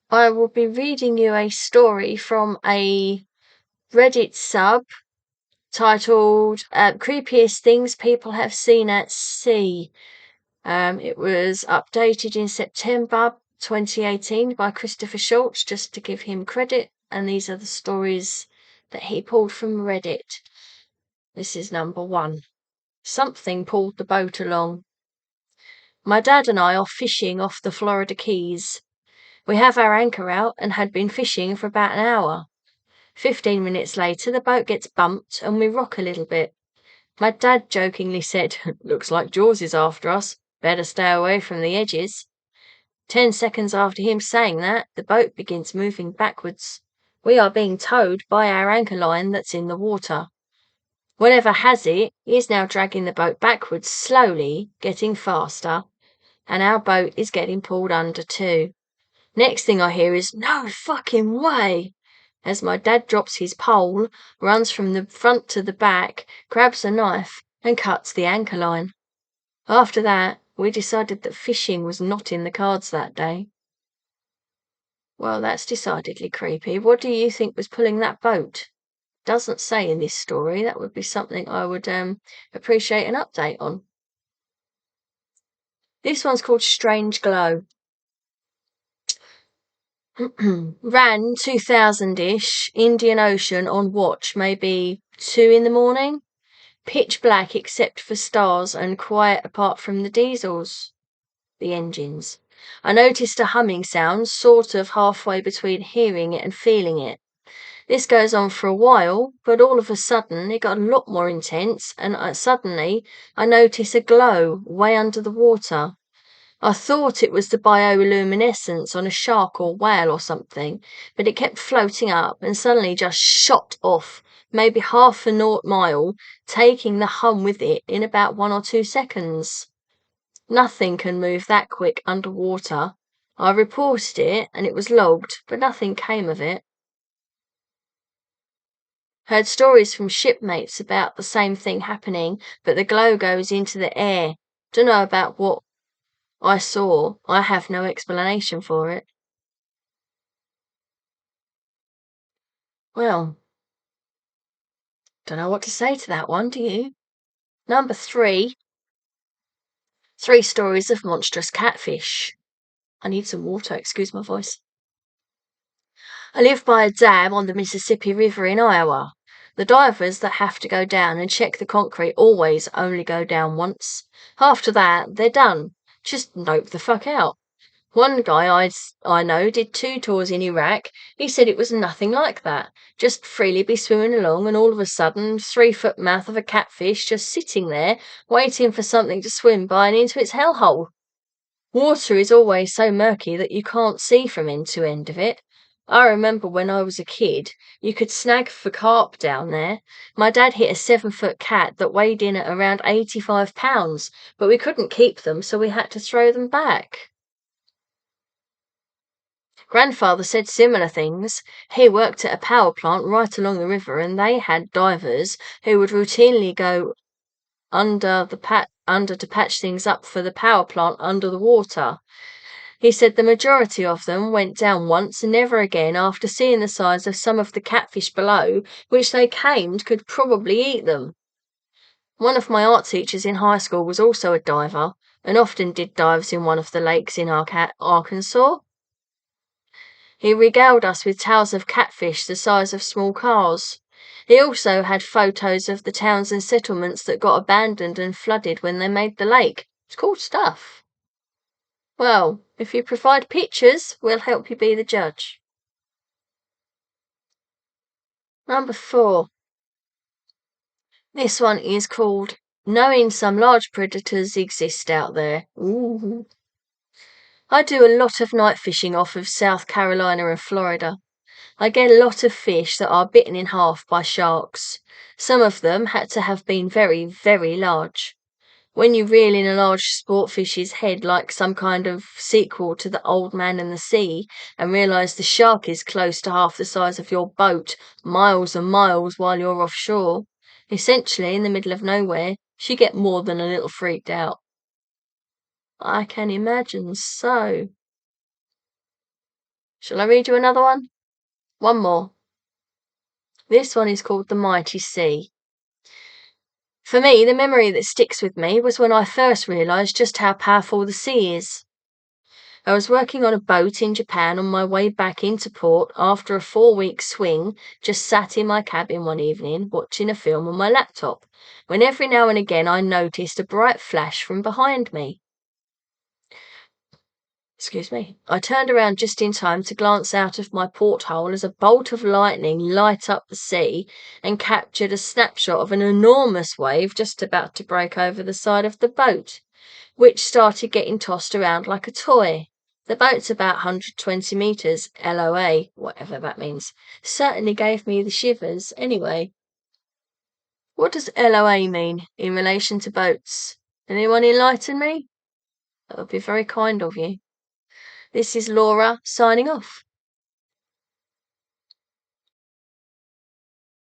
I will be reading you a story from a Reddit sub titled Creepiest Things People Have Seen at Sea. It was updated in September 2018 by Christopher Schultz, just to give him credit, and these are the stories that he pulled from Reddit. This is number 1. Something pulled the boat along. My dad and I are fishing off the Florida Keys. We have our anchor out and had been fishing for about an hour. 15 minutes later, the boat gets bumped and we rock a little bit. My dad jokingly said, "Looks like Jaws is after us. Better stay away from the edges." 10 seconds after him saying that, the boat begins moving backwards. We are being towed by our anchor line that's in the water. Whatever has it is now dragging the boat backwards slowly, getting faster, and our boat is getting pulled under too. Next thing I hear is, "No fucking way!" as my dad drops his pole, runs from the front to the back, grabs a knife, and cuts the anchor line. After that, we decided that fishing was not in the cards that day. Well, that's decidedly creepy. What do you think was pulling that boat? Doesn't say in this story. That would be something I would appreciate an update on. This one's called Strange Glow. Ran 2000-ish, Indian Ocean on watch, maybe 2 in the morning. Pitch black except for stars and quiet apart from the diesels. The engines. I noticed a humming sound, sort of halfway between hearing it and feeling it. This goes on for a while, but all of a sudden it got a lot more intense, and suddenly I notice a glow way under the water. I thought it was the bioluminescence on a shark or whale or something, but it kept floating up and suddenly just shot off, maybe half a naught mile, taking the hum with it in about 1 or 2 seconds. Nothing can move that quick underwater. I reported it and it was logged, but nothing came of it. Heard stories from shipmates about the same thing happening, but the glow goes into the air. Dunno about what I saw. I have no explanation for it. Well, don't know what to say to that one, do you? Number 3. 3 stories of monstrous catfish. I need some water, excuse my voice. I live by a dam on the Mississippi River in Iowa. The divers that have to go down and check the concrete always only go down once. After that, they're done. Just nope the fuck out. One guy I know did 2 tours in Iraq. He said it was nothing like that. Just freely be swimming along and all of a sudden, 3-foot mouth of a catfish just sitting there, waiting for something to swim by and into its hellhole. Water is always so murky that you can't see from end to end of it. I remember when I was a kid, you could snag for carp down there. My dad hit a 7-foot cat that weighed in at around 85 pounds, but we couldn't keep them, so we had to throw them back. Grandfather said similar things. He worked at a power plant right along the river, and they had divers who would routinely go under to patch things up for the power plant under the water. He said the majority of them went down once and never again after seeing the size of some of the catfish below, which they claimed could probably eat them. One of my art teachers in high school was also a diver, and often did dives in one of the lakes in Arkansas. He regaled us with tales of catfish the size of small cars. He also had photos of the towns and settlements that got abandoned and flooded when they made the lake. It's cool stuff. Well, if you provide pictures, we'll help you be the judge. Number 4. This one is called Knowing Some Large Predators Exist Out There. Ooh. I do a lot of night fishing off of South Carolina and Florida. I get a lot of fish that are bitten in half by sharks. Some of them had to have been very, very large. When you reel in a large sportfish's head like some kind of sequel to The Old Man and the Sea and realise the shark is close to half the size of your boat, miles and miles while you're offshore, essentially in the middle of nowhere, you get more than a little freaked out. I can imagine so. Shall I read you another one? One more. This one is called The Mighty Sea. For me, the memory that sticks with me was when I first realised just how powerful the sea is. I was working on a boat in Japan on my way back into port after a 4-week swing, just sat in my cabin one evening watching a film on my laptop, when every now and again I noticed a bright flash from behind me. Excuse me. I turned around just in time to glance out of my porthole as a bolt of lightning light up the sea and captured a snapshot of an enormous wave just about to break over the side of the boat, which started getting tossed around like a toy. The boat's about 120 metres LOA, whatever that means. Certainly gave me the shivers anyway. What does LOA mean in relation to boats? Anyone enlighten me? That would be very kind of you. This is Laura signing off.